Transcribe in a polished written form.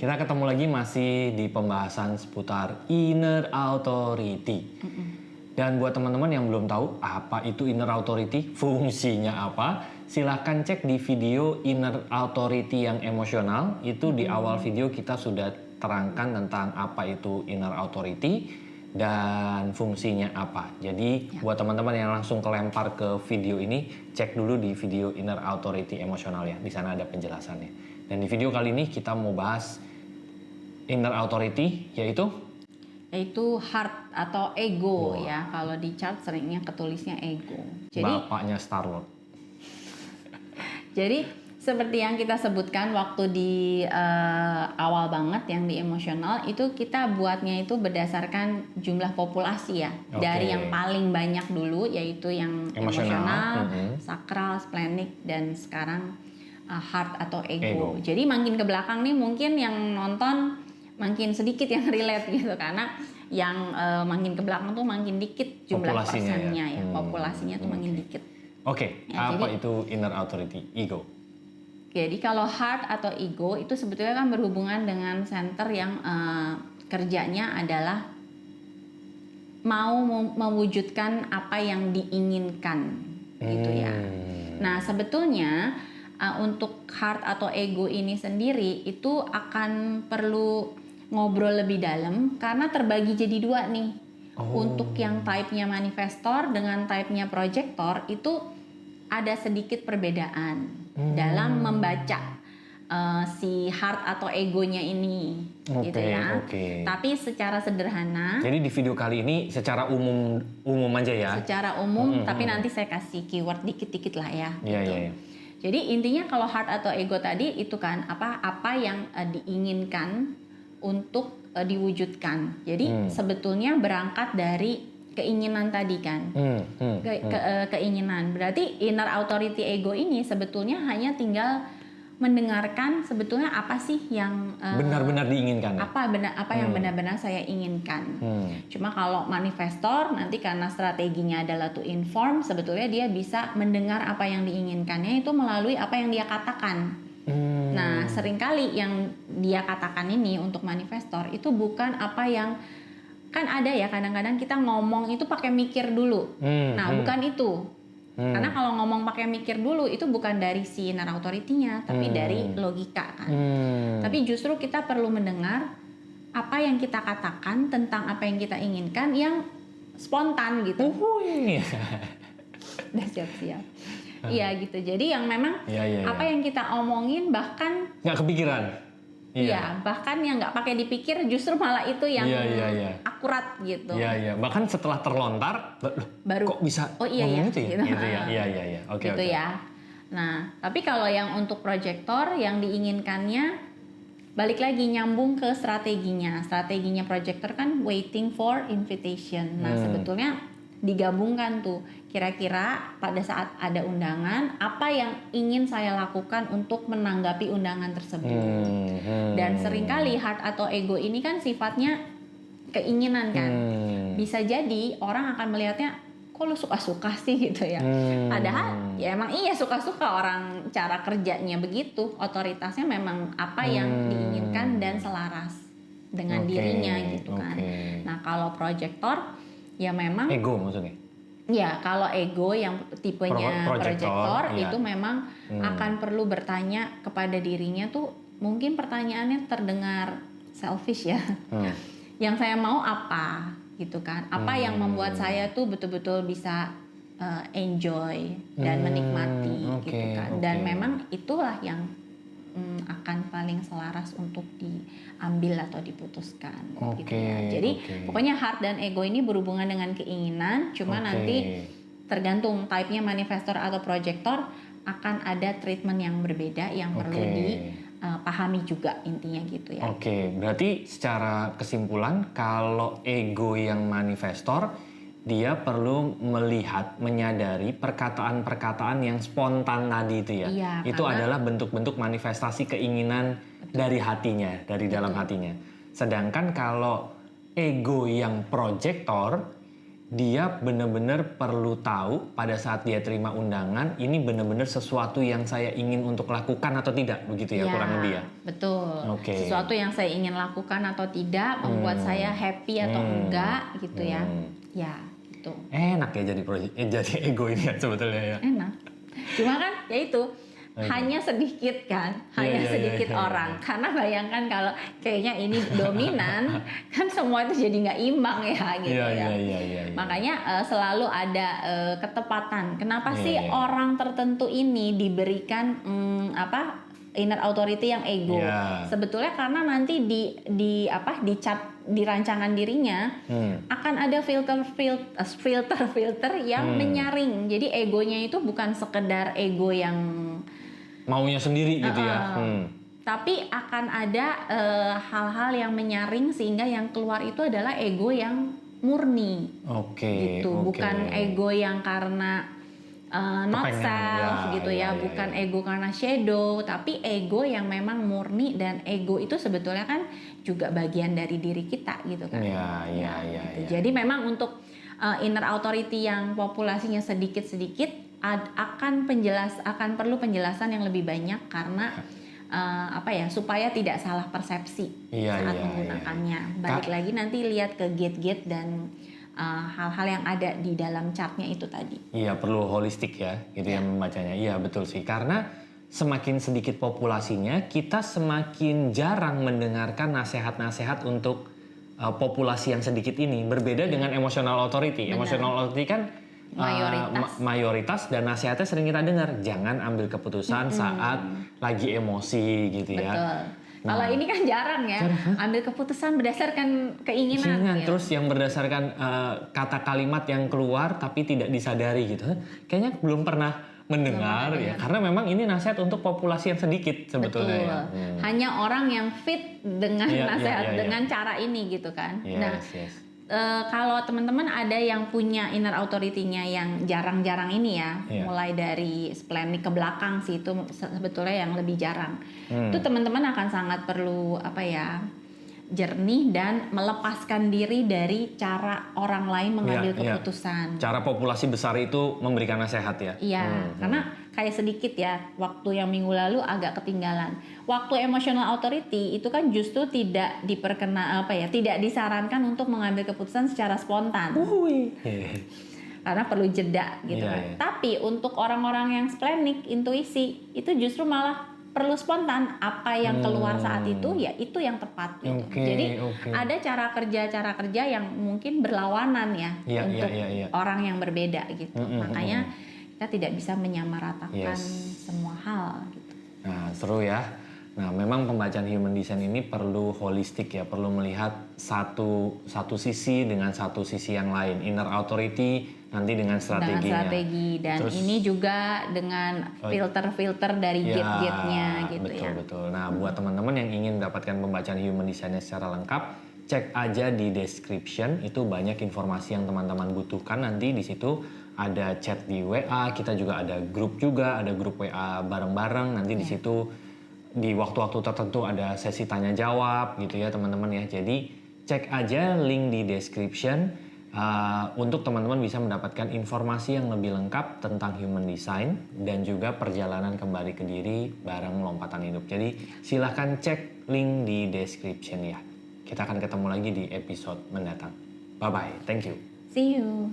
Kita ketemu lagi masih di pembahasan seputar inner authority. Dan buat teman-teman yang belum tahu apa itu inner authority, fungsinya apa, silahkan cek di video inner authority yang emosional. Itu di awal video kita sudah terangkan tentang apa itu inner authority dan fungsinya apa. Jadi buat teman-teman yang langsung kelempar ke video ini, cek dulu di video inner authority emosional ya. Di sana ada penjelasannya. Dan di video kali ini kita mau bahas inner authority, yaitu heart atau ego ya. Kalau di chart seringnya ketulisnya ego. Jadi bapaknya Star Wars. Jadi seperti yang kita sebutkan waktu di awal banget yang di emosional, itu kita buatnya itu berdasarkan jumlah populasi ya. Dari yang paling banyak dulu yaitu yang emosional, sakral, splenic, dan sekarang heart atau ego. Jadi makin ke belakang nih mungkin yang nonton makin sedikit yang relate gitu, karena yang makin ke belakang tuh makin dikit jumlah persennya ya. Populasinya tuh makin dikit. Apa itu inner authority, ego? Jadi kalau heart atau ego itu sebetulnya kan berhubungan dengan center yang kerjanya adalah mau mewujudkan apa yang diinginkan gitu ya. Nah sebetulnya untuk heart atau ego ini sendiri itu akan perlu ngobrol lebih dalam karena terbagi jadi dua nih. Untuk yang type-nya manifestor dengan type-nya projector itu ada sedikit perbedaan dalam membaca si heart atau egonya ini, gitu ya. Tapi secara sederhana. Jadi di video kali ini secara umum aja ya. Secara umum, tapi nanti saya kasih keyword dikit-dikit lah ya. Gitu. Jadi intinya kalau heart atau ego tadi itu kan apa yang diinginkan untuk diwujudkan. Jadi sebetulnya berangkat dari keinginan tadi kan. Keinginan. Berarti inner authority ego ini sebetulnya hanya tinggal mendengarkan sebetulnya apa sih yang benar-benar diinginkan. Apa yang benar-benar saya inginkan. Cuma kalau manifestor nanti karena strateginya adalah to inform, sebetulnya dia bisa mendengar apa yang diinginkannya itu melalui apa yang dia katakan. Nah, seringkali yang dia katakan ini untuk manifestor itu bukan apa yang kan ada ya, kadang-kadang kita ngomong itu pakai mikir dulu. Nah, bukan itu. Karena kalau ngomong pakai mikir dulu itu bukan dari si inner authority-nya, tapi dari logika kan. Tapi justru kita perlu mendengar apa yang kita katakan tentang apa yang kita inginkan yang spontan gitu. Udah siap-siap. Iya gitu. Jadi yang memang apa yang kita omongin bahkan nggak kepikiran. Iya, bahkan yang nggak pakai dipikir justru malah itu yang akurat gitu. Iya. Bahkan setelah terlontar, baru kok bisa ngomong itu ya? Gitu ya. Iya. Oke. Ya. Nah, tapi kalau yang untuk proyektor yang diinginkannya balik lagi nyambung ke strateginya. Strateginya proyektor kan waiting for invitation. Nah, sebetulnya digabungkan tuh kira-kira pada saat ada undangan apa yang ingin saya lakukan untuk menanggapi undangan tersebut. Dan seringkali heart atau ego ini kan sifatnya keinginan kan. Bisa jadi orang akan melihatnya kok lu suka-suka sih gitu ya. Padahal ya emang iya suka-suka, orang cara kerjanya begitu. Otoritasnya memang apa yang diinginkan dan selaras dengan dirinya gitu kan. Nah, kalau proyektor ya memang ego maksudnya. Ya, kalau ego yang tipenya projector itu memang akan perlu bertanya kepada dirinya tuh, mungkin pertanyaannya terdengar selfish ya. Yang saya mau apa gitu kan? Apa yang membuat saya tuh betul-betul bisa enjoy dan menikmati gitu kan. Dan memang itulah yang akan paling selaras untuk diambil atau diputuskan gitu ya. Jadi pokoknya heart dan ego ini berhubungan dengan keinginan, cuma nanti tergantung type-nya manifestor atau projector akan ada treatment yang berbeda yang perlu dipahami juga intinya gitu ya. Berarti secara kesimpulan kalau ego yang manifestor dia perlu melihat, menyadari perkataan-perkataan yang spontan tadi itu ya. Itu adalah bentuk-bentuk manifestasi keinginan dari hatinya, dari dalam hatinya. Sedangkan kalau ego yang projector, dia benar-benar perlu tahu pada saat dia terima undangan ini benar-benar sesuatu yang saya ingin untuk lakukan atau tidak, begitu ya kurang lebih ya. Betul. Oke. Sesuatu yang saya ingin lakukan atau tidak, membuat saya happy atau enggak gitu ya. Ya, itu. Enak ya jadi ego ini ya sebetulnya ya. Enak. Cuma kan ya itu hanya sedikit kan, hanya sedikit orang. Karena bayangkan kalau kayaknya ini dominan, kan semua itu jadi nggak imbang ya gitu ya. Makanya selalu ada ketepatan. Kenapa sih orang tertentu ini diberikan inner authority yang ego? Sebetulnya karena nanti di rancangan dirinya akan ada filter yang menyaring. Jadi egonya itu bukan sekedar ego yang maunya sendiri gitu ya. Tapi akan ada hal-hal yang menyaring sehingga yang keluar itu adalah ego yang murni. Gitu. Bukan ego yang karena not self gitu ya, bukan ego karena shadow, tapi ego yang memang murni, dan ego itu sebetulnya kan juga bagian dari diri kita gitu kan. Jadi memang untuk inner authority yang populasinya sedikit-sedikit akan perlu penjelasan yang lebih banyak karena supaya tidak salah persepsi saat menggunakannya. Balik lagi nanti lihat ke gate-gate dan hal-hal yang ada di dalam chartnya itu tadi. Iya, perlu holistik ya gitu yang membacanya. Iya, betul sih. Karena semakin sedikit populasinya, kita semakin jarang mendengarkan nasihat-nasihat untuk populasi yang sedikit ini. Berbeda dengan emotional authority. Emotional authority kan mayoritas dan nasihatnya sering kita dengar, jangan ambil keputusan saat lagi emosi gitu ya. Kalau ini kan jarang ya, ambil keputusan berdasarkan keinginan gitu. Terus yang berdasarkan kata kalimat yang keluar tapi tidak disadari gitu, kayaknya belum pernah mendengar ya, karena memang ini nasihat untuk populasi yang sedikit sebetulnya. Hanya orang yang fit dengan nasihat dengan cara ini gitu kan. Kalau teman-teman ada yang punya inner authority-nya yang jarang-jarang ini ya, mulai dari splenic ke belakang sih, itu sebetulnya yang lebih jarang. Itu teman-teman akan sangat perlu jernih dan melepaskan diri dari cara orang lain mengambil keputusan. Cara populasi besar itu memberikan nasihat ya. Iya, karena kayak sedikit ya, waktu yang minggu lalu agak ketinggalan. Waktu emotional authority itu kan justru tidak tidak disarankan untuk mengambil keputusan secara spontan. Karena perlu jeda gitu kan. Tapi untuk orang-orang yang splenic, intuisi, itu justru malah perlu spontan. Apa yang keluar saat itu ya itu yang tepat gitu. Jadi ada cara kerja yang mungkin berlawanan ya untuk orang yang berbeda gitu. Makanya kita tidak bisa menyamaratakan semua hal gitu. Nah, seru ya. Nah, memang pembacaan human design ini perlu holistik ya, perlu melihat satu sisi dengan satu sisi yang lain. Inner authority nanti dengan strateginya. Dan terus, ini juga dengan filter-filter dari gate-gate-nya gitu ya. Betul. Nah, buat teman-teman yang ingin mendapatkan pembacaan human design-nya secara lengkap, cek aja di description, itu banyak informasi yang teman-teman butuhkan. Nanti di situ ada chat di WA, kita juga ada grup WA bareng-bareng. Nanti di situ di waktu-waktu tertentu ada sesi tanya jawab gitu ya teman-teman ya. Jadi cek aja link di description untuk teman-teman bisa mendapatkan informasi yang lebih lengkap tentang human design dan juga perjalanan kembali ke diri bareng lompatan hidup. Jadi silahkan cek link di description ya. Kita akan ketemu lagi di episode mendatang. Bye bye, thank you. See you.